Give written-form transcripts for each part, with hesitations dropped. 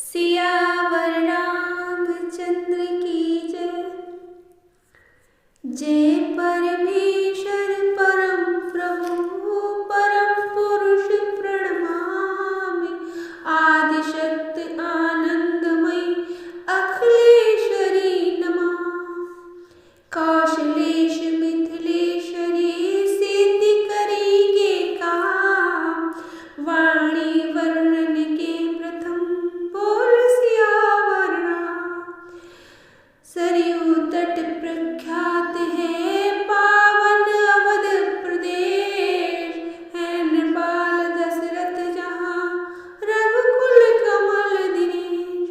सियावर रामचंद्र की जय। जय परमेश्वर परम प्रभु परम पुरुष प्रणमामि। आदिशक्ति आनंदमयी अखिलेश्वरी नमः। कौशलेश मिथिलेश्वरी सिद्धि करेंगे काम। वाणी वर्णन के प्रथम बोल सियावर राम। सरयू तट प्रख्यात है पावन अवध प्रदेश। है नृपाल दशरथ जहाँ रघुकुल कमल दिनेश।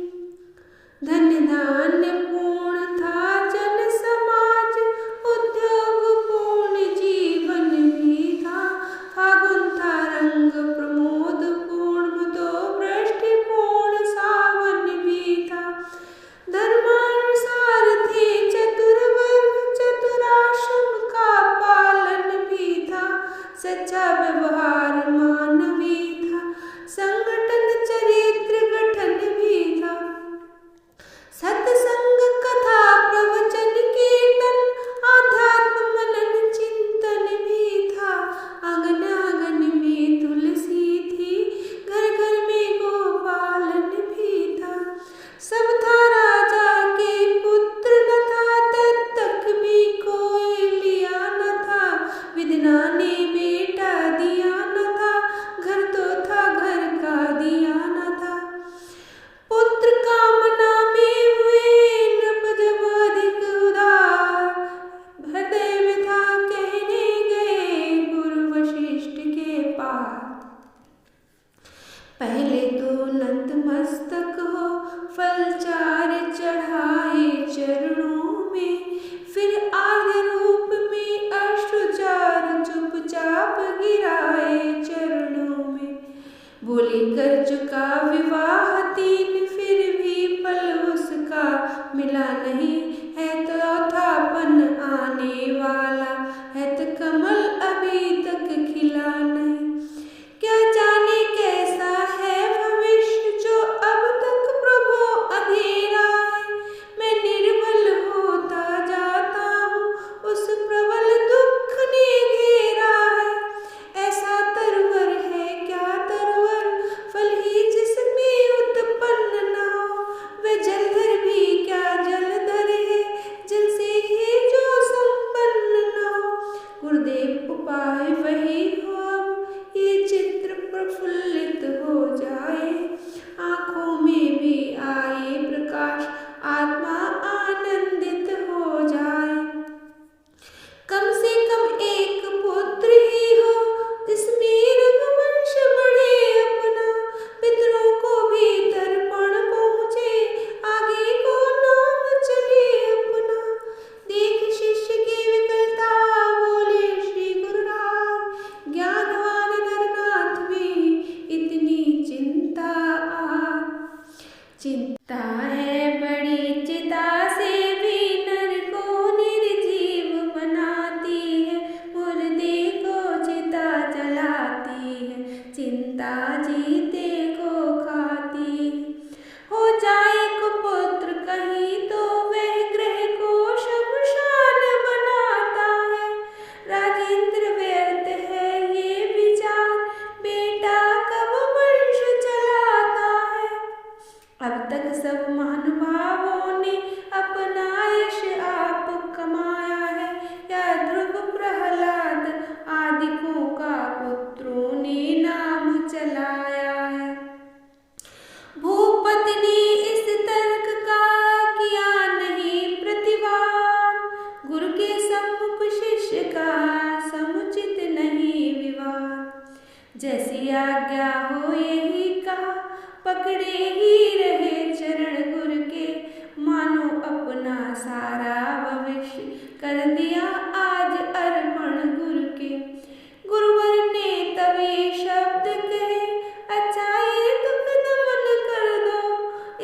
धन्य धान्य पूर्ण था जन समाज उद्योग पूर्ण जीवन भी था। फागुन था रंग प्रमोद पूर्ण मदो वृष्टि पूर्ण सावन भी था। धर्मानुसार थे चतुर्वर्ग चतुराश्रम का पालन भी था। सच्चा व्यवहार मानवी था संगठन चरित्र गठन भी था। सत्संग कथा प्रवचन कीर्तन आध्यात्म मनन चिंतन भी था। आंगन आंगन में तुलसी थी घर घर में गोपालन भी था। सब था राजा के पुत्र न था तब तक भी कोई लिया न था। विधना ने बेटा दिया न था घर तो था घर का दिया न था। पुत्र कामना में हुए नृप जब अधिक उदार। हृदय में था कहने गए गुरु वशिष्ठ के पास। पहले तो नतमस्तक हो फल चार चढ़ाए चरणों में। फिर आर्य रूप में अष्टचार चुपचाप गिराए चरणों में। बोले कर चुका विवाह तीन फिर भी फल उसका मिला नहीं। है तो चौथापन आने वाला है तो कमल अभी तक खिला नहीं। क्या जाने कैसा है भविष्य जो अब तक प्रभु अंधेरा है। मैं निर्बल होता जाता हूँ उस प्रबल दुख ने घेरा है। ऐसा तरवर है क्या तरवर फल ही जिसमें उत्पन्न न हो। वह जलधर भी क्या जलधर है जल से ही जो संपन्न न हो। गुरुदेव उपाय वही हो अब ये चित्र प्रफुल्लित हो जाए। आंखों में भी आए प्रकाश आत्मा आनंदित हो जाए। कम से कम एक पुत्र ही हो जिसमें रघुवंश बढ़े अपना। पितरों को भी तर्पण पहुँचे आगे को नाम चले अपना। देख शिष्य की विकलता बोले श्री गुरुराज। ज्ञानवान नरनाथ भी इतनी चिंता चिंता है बड़ी चिता से भी नर को निर्जीव बनाती है। मुर्दे को चिता जलाती है चिंता जीते को खाती है। हो जाए कुपुत्र कहीं तो वह ग्रह को शमशान बनाता है। राजेंद्र व्यर्थ है ये विचार बेटा कब वंश चलाता है। अब तक सब महानुभावों ने अपना यश आप कमाया है। या ध्रुव प्रहलाद आदिकों का पुत्रों ने नाम चलाया है। भूपति ने इस तर्क का किया नहीं प्रतिवाद। गुरु के सम्मुख शिष्य का समुचित नहीं विवाद। जैसी आज्ञा हो यही कहा पकड़े ही रहे चरण गुरु के। मानो अपना सारा भविष्य कर दिया आज अर्पण गुरु के। गुरुवर ने तब ये शब्द कहे अच्छा ये दुख दमन कर दो।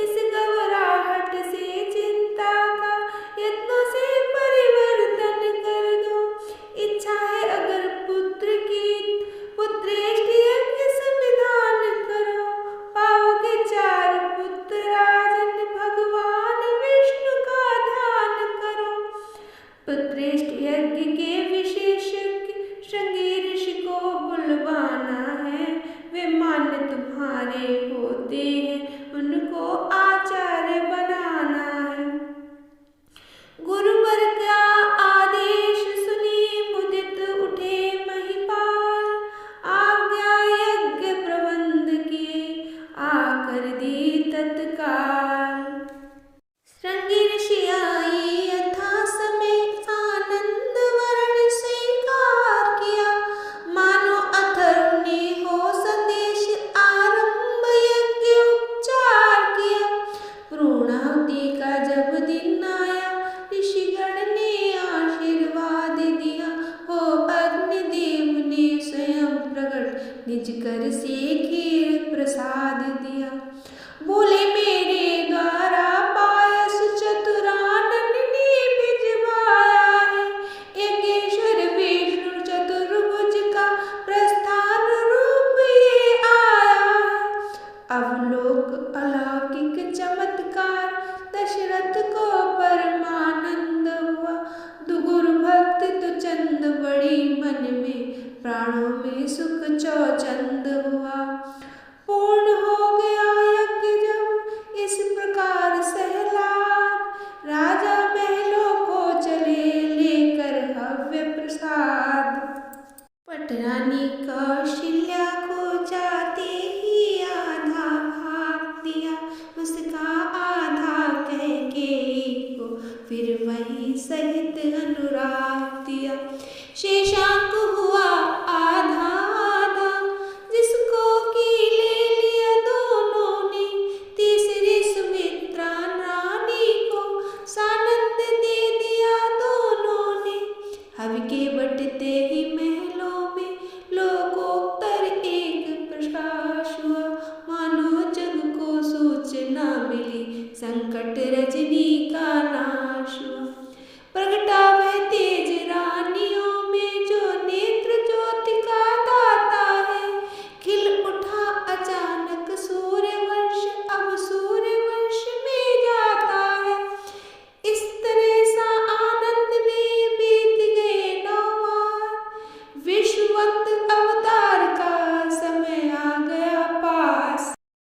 इस घबराहट से चिंता का यत्नों से परिवर्तन कर दो। इच्छा है अगर पुत्र की पुत्रेष्टि यज्ञ संविधान करो। पाओगे चार पुत्र होते हैं उनको आचार्य बनाना है। गुरुवर का आदेश सुनी मुदित उठे महिपाल, आज्ञा यज्ञ प्रबंध किए आकर दी तत्काल। श्रृंगी ऋषि आए यथा समय आनंद वर्ण स्वीकार किया, मानो अथर्व ने हो संदेश आरंभ यज्ञ उपचार किया। पूर्णाहुति का जब दिन आया ऋषिगण ने आशीर्वाद दिया, हो अग्निदेव ने स्वयं प्रकट निज कर से खीर प्रसाद दिया। बोले मेरे द्वारा पायस चतुरानन ने भिजवाया है, यज्ञेश्वर विष्णु चतुर्भुज का प्रस्थान रूप ये आया है। अवलोक अलौकिक चमत्कार दशरथ को परमानंद हुआ, दुगुर भक्त तो चंद बड़ी मन में प्राणों में सुख चौचंद